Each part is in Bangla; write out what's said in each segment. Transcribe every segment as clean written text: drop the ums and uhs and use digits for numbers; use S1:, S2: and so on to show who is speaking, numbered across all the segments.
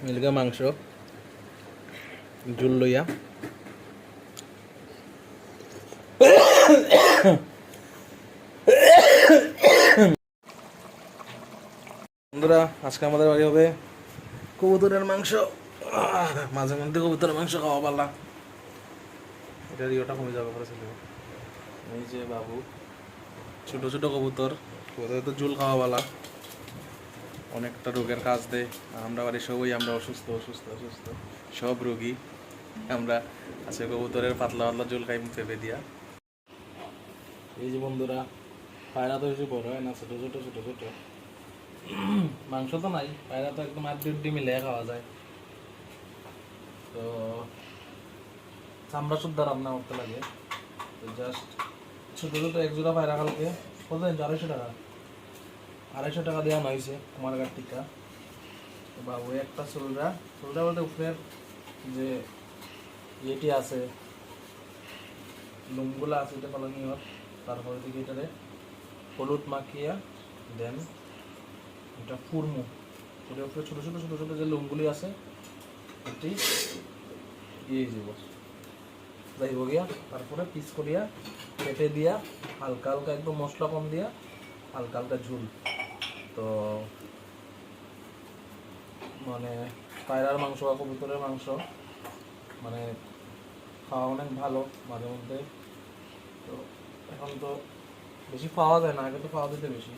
S1: মিলগা মাংস ঝুল লইয়া বন্ধুরা আজকে আমাদের বাড়ি হবে কবুতরের মাংস। মাঝে মধ্যে কবুতরের মাংস খাওয়া পারলা, এটার ইয়েটা কমে যাবে পরে চলে। এই যে বাবু ছোট ছোট কবুতর তো ঝুল খাওয়া পালা, অনেকটা রোগের কাজ দেয়। আমরা বাড়ি সবই আমরা অসুস্থ অসুস্থ অসুস্থ সব রোগী আমরা। আছে কবুতরের পাতলা পাতলা ঝোল খাই পেঁপে দিয়া। এই যে বন্ধুরা পায়রা তো বেশি বড় হয় না, ছোট ছোট ছোট ছোট। মাংস তো নাই, পায়রা তো একদম আড্ডি মিলে খাওয়া যায়। তো চামড়া শুদ্ধ রান্না করতে লাগে। তো জাস্ট ছোট ছোট এক জোড়া পায়রা কালকে কত 250 টাকা, 250 টাকা দেওয়া হয়েছে কুমারঘাট টিকা। তো বাবু একটা চুলরা চুলরা বলতে উপরের যে ইয়েটি আছে লুমগুলা আছে এটা ফলানি হর, তারপরে দিকে এটারে হলুদ মাখিয়া দেন এটা ফুরমু, এটার উপরে ছোটো ছোটো ছোটো ছোটো যে লুমগুলি আছে এটি ইয়ে যাব যাইব গিয়া। তারপরে পিস করিয়া কেটে দিয়া হালকা হালকা একদম মশলা কম দিয়া হালকা হালকা ঝুল। তো মানে পায়রার মাংস বা কবুতরের মাংস মানে খাওয়া অনেক ভালো মাঝে মধ্যে। তো এখন তো বেশি পাওয়া যায় না, আগে তো পাওয়া যেত বেশি।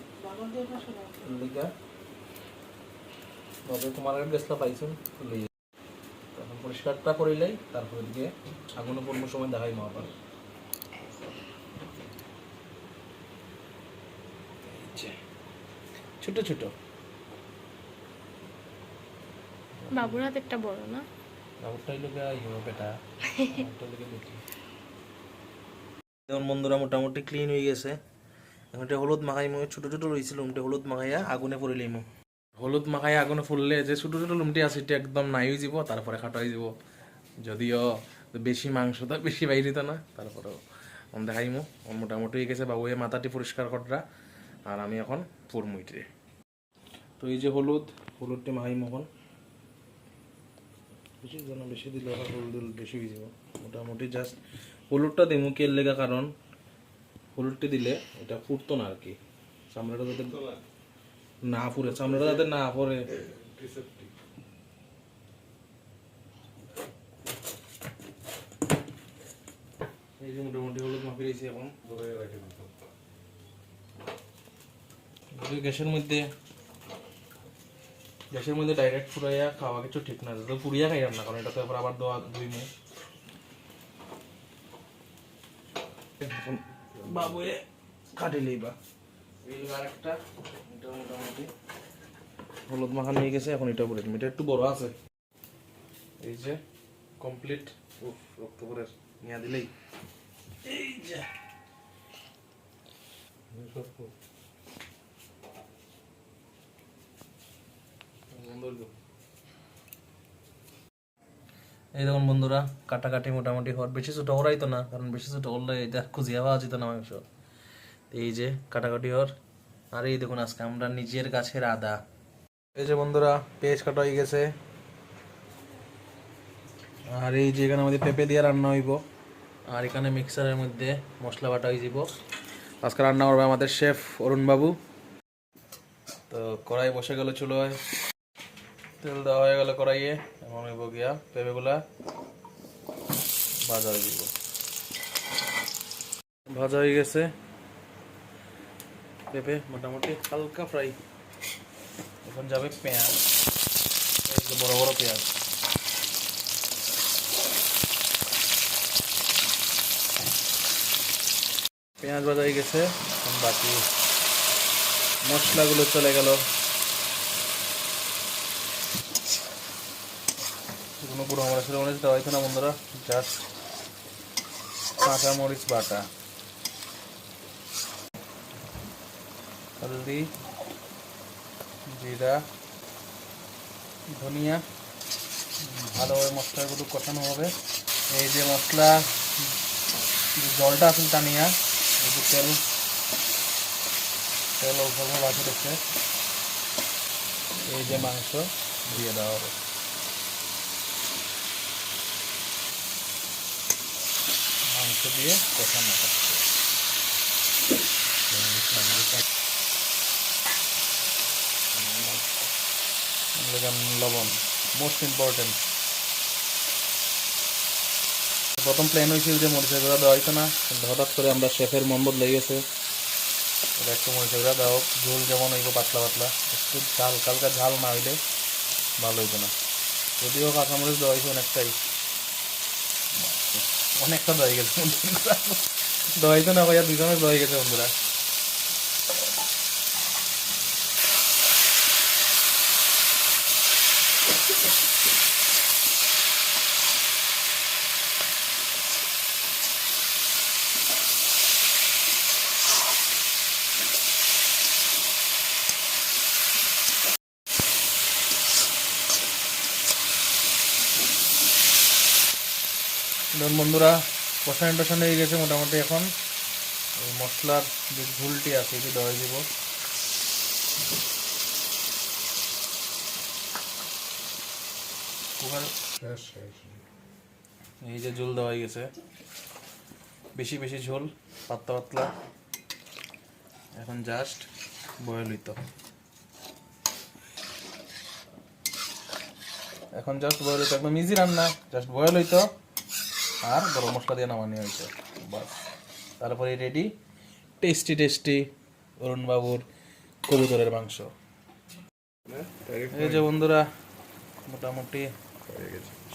S1: তবে তোমার আগে গেছলা পাইছেন এখন পরিষ্কারটা করিলেই তারপরে দিকে আগুনে পূর্ণ সময় দেখাই মা আবার। ছোট ছোট
S2: বাবুর হাত একটা বড় না,
S1: বাবুরটাই লোকে বেটা যেমন বন্ধুরা মোটামুটি ক্লিন হয়ে গেছে। এখন এটা হলুদ মাখাইমো, ছোট ছোট রয়েছিল লুমটে হলুদ মাখাইয়া আগুনে পড়িলিমো। হলুদ মাখাইয়া আগুনে ফুললে যে ছোট ছোট লুমটি আছে এটা একদম নাই হয়ে যাব, তারপরে খাটা হয়ে যাব। যদিও বেশি মাংস তো বেশি বাইরে তো না, তারপরেও দেখাইমো মোটামুটি হয়ে গেছে। বাবুয়ে মাথাটি পরিষ্কার করা আর আমি এখন পুরমুইটে। তো এই যে হলুদটি মাখাইমো এখন, বেশি যেন বেশি দিলে হলুদ বেশি হয়ে যাব। মোটামুটি জাস্ট হলুদটা দিমু কেল লেগা, কারণ হলুদটি দিলে এটা ফুটতো না আর কি, চামড়াটা যাতে না পুড়ে, চামড়াটা যাতে না পড়ে। এই যে মোটামুটি হলুদ মাখি দিয়েছি এখন গ্যাসের মধ্যে ডাইরেক্ট পুরাইয়া খাওয়া কিছু ঠিক না, তো পুড়িয়া খাইলাম না, কারণ এটা তো আবার ধুইমু। বাবুয়ে কাটিলেই বা আরেকটা এটা মোটামুটি হলুদ মাখানো হয়ে গেছে। এখন এটা করে এটা একটু বড় আছে। এই যে কমপ্লিট রক্ত করে নিয়ে দিলেই এই যে এই দেখুন বন্ধুরা কাটাকাটি মোটামুটি হওয়ার, বেশি ছোট ওরাই তো না, কারণ বেশি ছোট হলে এটা খুঁজিয়া পাওয়া যেত না মাংস। এই যে কাটাকাটি হওয়ার। আর এই দেখুন আজকে আমরা নিজের গাছের আদা। এই যে বন্ধুরা পেঁয়াজ কাটা হয়ে গেছে। আর এই যে এখানে আমাদের পেঁপে দিয়ে রান্না হইব, আর এখানে মিক্সারের মধ্যে মশলা বাটা হয়ে যাব। আজকে রান্না করবে আমাদের শেফ অরুণ বাবু। তো কড়াই বসে গেল চুলোয়, তেল দেওয়া হয়ে গেল কড়াইয়ে, এখন হইব গিয়া পেঁপেগুলা ভাজা হয়ে যাব। ভাজা হয়ে গেছে পেঁপে মোটামুটি হালকা ফ্রাই। এখন যাবে পেঁয়াজ, এই যে বড় বড় পেঁয়াজ। পেঁয়াজ ভাজা হয়ে গেছে, এখন বাকি মশলাগুলো চলে গেল। কোনো পুরো মরিচ দেওয়া হয়েছে না বন্ধুরা, জাস্ট কাঁচা মরিচ বাটা, হলদি, জিরা, ধনিয়া, ভালোভাবে মশলাগুলো কষানো হবে। এই যে মশলা জলটা আছে টানিয়া এই যে তেল অল্প অল্প বাকি রেখে এই যে মাংস দিয়ে দেওয়া হবে। মাংস দিয়ে কষানো হচ্ছে। লবণ মোস্ট ইম্পর্টেন্ট। প্রথম প্ল্যান হয়েছে যে মরিচের গুঁড়া দেওয়া হইতো না, কিন্তু হঠাৎ করে আমরা শেফের মন বদলে গেছে, এটা একটু মরিচের গুঁড়া দাও। ঝোল যেমন হইব পাতলা পাতলা, একটু ঝাল হালকা ঝাল না হইলে ভালো হইতো না। যদিও কাঁচামরিচ দেওয়া হয়েছে অনেকটাই, অনেকটা দেওয়া গেছে দেওয়া হইতো না ভাইয়া, 2 চামচ দেওয়া গেছে বন্ধুরা। ধরুন বন্ধুরা, কষানো হয়ে গেছে মোটামুটি। এখন ওই মশলার যে ঝুলটি আছে এটি দেওয়া দিব। এই যে ঝোল দেওয়া হয়ে গেছে, বেশি বেশি ঝোল, পাতলা পাতলা। এখন জাস্ট বয়েল হইতো, একদম ইজি রান্না। জাস্ট বয়েল হইতো আর গরম মশলা দিয়ে নামানি হয়েছে, বাস। তারপরে রেডি টেস্টি টেস্টি অরুণ বাবুর কবুতরের মাংস। এই যে বন্ধুরা, মোটামুটি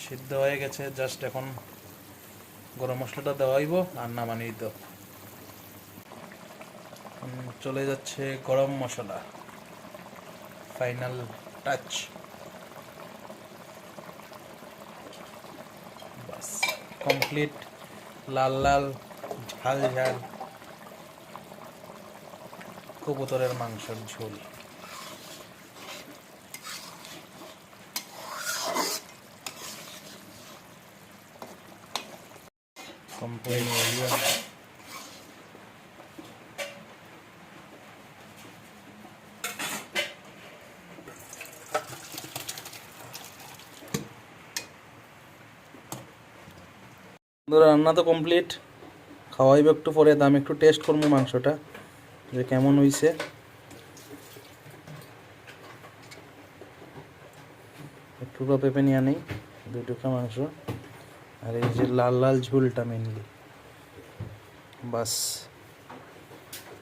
S1: সিদ্ধ হয়ে গেছে। জাস্ট এখন গরম মশলাটা দেওয়া হইব আর নামানি হইতো। চলে যাচ্ছে গরম মশলা, ফাইনাল টাচ। বাস কমপ্লিট। লাল লাল ঝাল ঝাল কবুতরের মাংসের ঝোল। কমপ্লিট। রান্না তো কমপ্লিট, খাওয়াইব একটু পরে। আমি একটু টেস্ট করবো মাংসটা যে কেমন হইছে। একটু পেঁপে নিয়ে নেই, 2 টুকরা মাংস, আর এই যে লাল লাল ঝোলটা মেনলি। বাস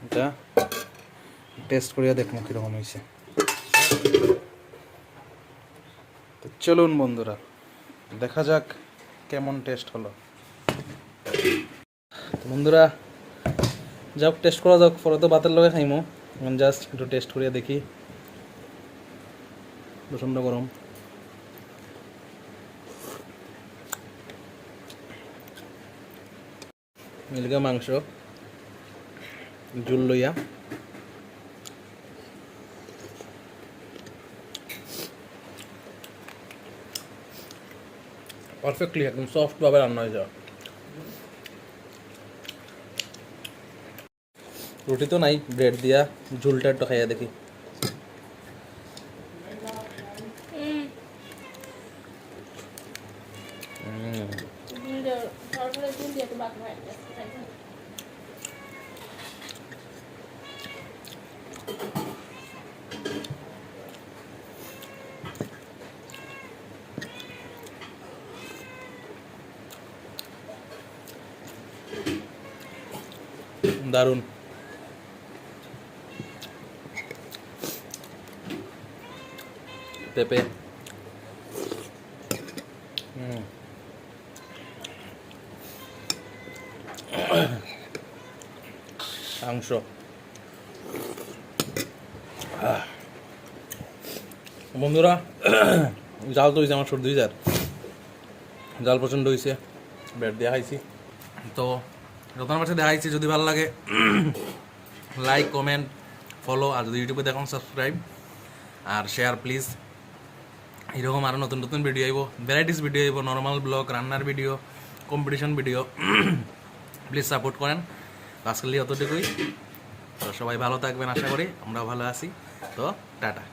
S1: এটা টেস্ট করিয়া দেখবো কীরকম হয়েছে। তো চলুন বন্ধুরা, দেখা যাক কেমন টেস্ট হলো। বন্ধুরা যাক, টেস্ট করা যাক, পরে তো ভাতের লগে খাইমো। জাস্ট একটু টেস্ট করিয়া দেখি। প্রচণ্ড গরম। মিলগা মাংস ঝুল লইয়া পারফেক্টলি একদম সফটভাবে রান্না হয়ে যাওয়া। রুটি তো নাই, ব্রেড দিয়া ঝুলটা একটু খাইয়া দেখি। দারুণ। পেঁপে, মাংস, বন্ধুরা জাল তো হয়েছে আমার সর্দি হয়েছে, জাল প্রচণ্ড হয়েছে। ব্রেড দেওয়া খাইছি। তো যখন আমার সাথে দেখাইছি, যদি ভালো লাগে লাইক কমেন্ট ফলো, আর যদি ইউটিউবে দেখুন সাবস্ক্রাইব আর শেয়ার প্লিজ। এরকম আরও নতুন নতুন ভিডিও আইব, ভ্যারাইটিস ভিডিও আইব, নর্মাল ব্লগ, রান্নার video, competition video. Please support করেন। আজকাল অতটুকুই। তো সবাই ভালো থাকবেন, আশা করি আমরাও ভালো আছি। তো টাটা।